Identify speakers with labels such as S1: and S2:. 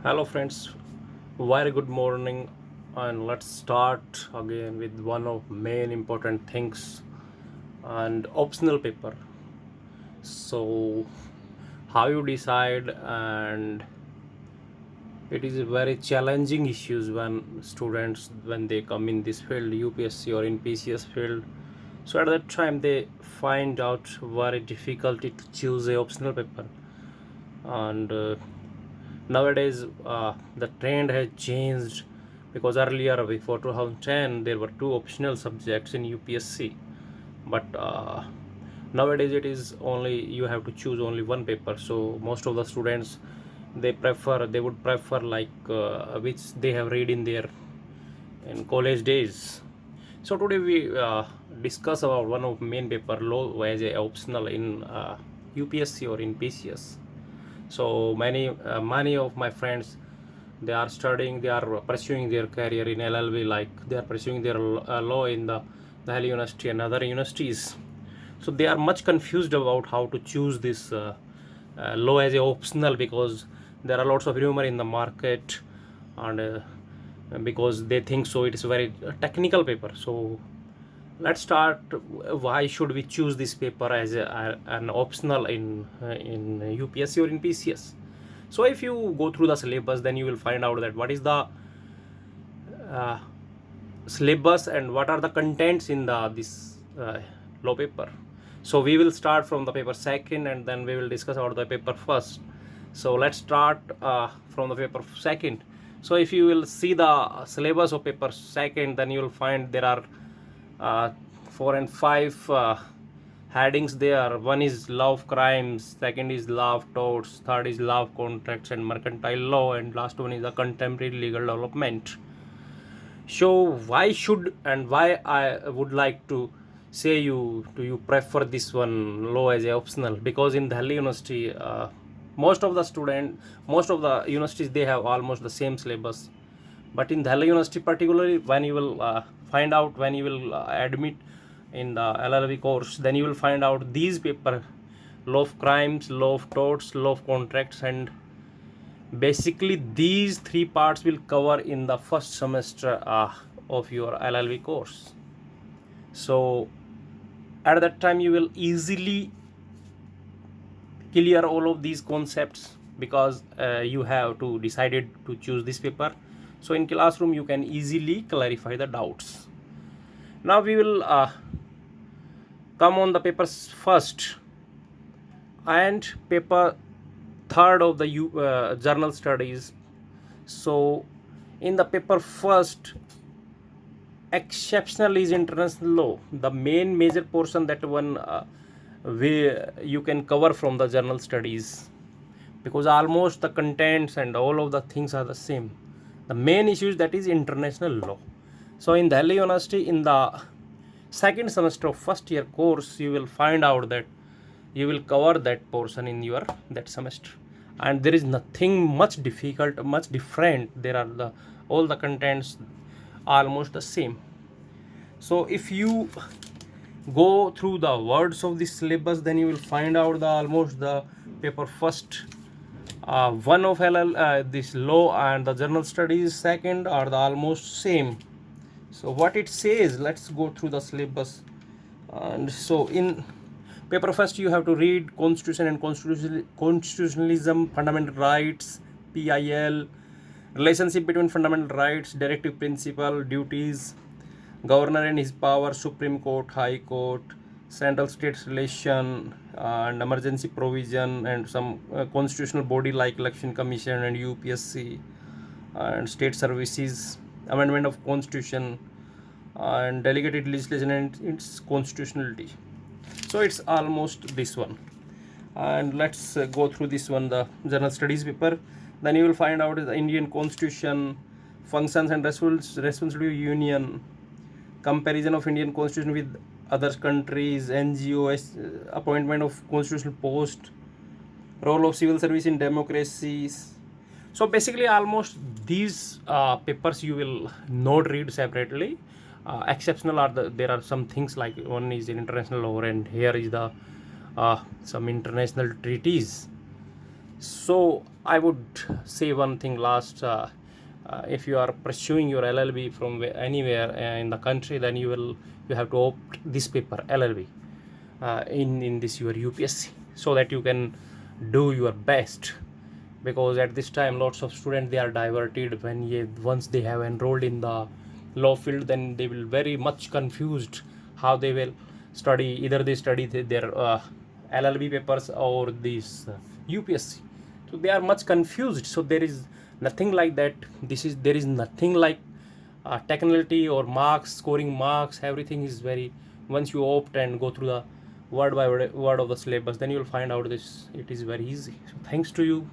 S1: Hello, friends. Very good morning, and let's start again with one of main important things and optional paper. So, how you decide, and it is a very challenging issues when students when they come in this field, UPSC or in PCS field. So at that time they find out very difficulty to choose a optional paper, and nowadays the trend has changed because earlier before 2010 there were two optional subjects in UPSC, but nowadays it is only you have to choose only one paper. So most of the students they would prefer like which they have read in their in college days. So today we discuss about one of main paper law as a optional in UPSC or in PCS. So many of my friends they are studying, they are pursuing their career in LLB, like they are pursuing their law in the Delhi University and other universities. So they are much confused about how to choose this law as a optional, because there are lots of rumor in the market, and because they think so it is very technical paper. So let's start. Why should we choose this paper as an optional in UPSC or in PCS? So if you go through the syllabus, then you will find out that what is the uh, syllabus and what are the contents in the this law paper. So we will start from the paper second, and then we will discuss about the paper first. So let's start from the paper second. So if you will see the syllabus of paper second, then you will find there are uh, 4 and 5 headings there. One is law of crimes, second is law of torts, third is law of contracts and mercantile law, and last one is the contemporary legal development. So why should and why I would like to say you do you prefer this one law as a optional? Because in Delhi University, most of the universities they have almost the same syllabus, but in Delhi University particularly, when you will find out when you will admit in the LLB course, then you will find out these paper: law of crimes, law of torts, law of contracts, and basically these three parts will cover in the first semester of your LLB course. So at that time you will easily clear all of these concepts, because you have to decided to choose this paper. So in classroom you can easily clarify the doubts. Now we will come on the papers first and paper third of the journal studies. So in the paper first, exceptional is international law, the main major portion that one way you can cover from the journal studies, because almost the contents and all of the things are the same. The main issue is that is international law. So in Delhi University, in the second semester of first year course, you will find out that you will cover that portion in your that semester, and there is nothing much difficult, much different. There are the all the contents almost the same. So if you go through the words of this syllabus, then you will find out the almost the paper first one of this law and the general studies second are the almost same. So what it says, let's go through the syllabus. And so in paper first you have to read constitution and constitutionalism, fundamental rights, PIL, relationship between fundamental rights, directive principle, duties, governor and his power, Supreme Court, High Court, central states relation, and emergency provision, and some constitutional body like election commission and UPSC, and state services, amendment of constitution, and delegated legislation and its constitutionality. So it's almost this one. And let's go through this one, the general studies paper. Then you will find out the Indian constitution, functions and responsibility of union, comparison of Indian constitution with other countries, NGOs, appointment of constitutional post, role of civil service in democracies. So basically almost these papers you will not read separately. Exceptional are there are some things like one is international law, and here is the some international treaties. So I would say one thing last. If you are pursuing your LLB from anywhere in the country, then you have to opt this paper LLB in this your UPSC, so that you can do your best. Because at this time lots of students they are diverted when once they have enrolled in the law field, then they will very much confused how they will study. Either they study their LLB papers or this UPSC, so they are much confused. So there is nothing like that. There is nothing like technicality or marks, scoring marks. Everything is very, once you opt and go through the word by word of the syllabus, then you will find out this, it is very easy. So thanks to you.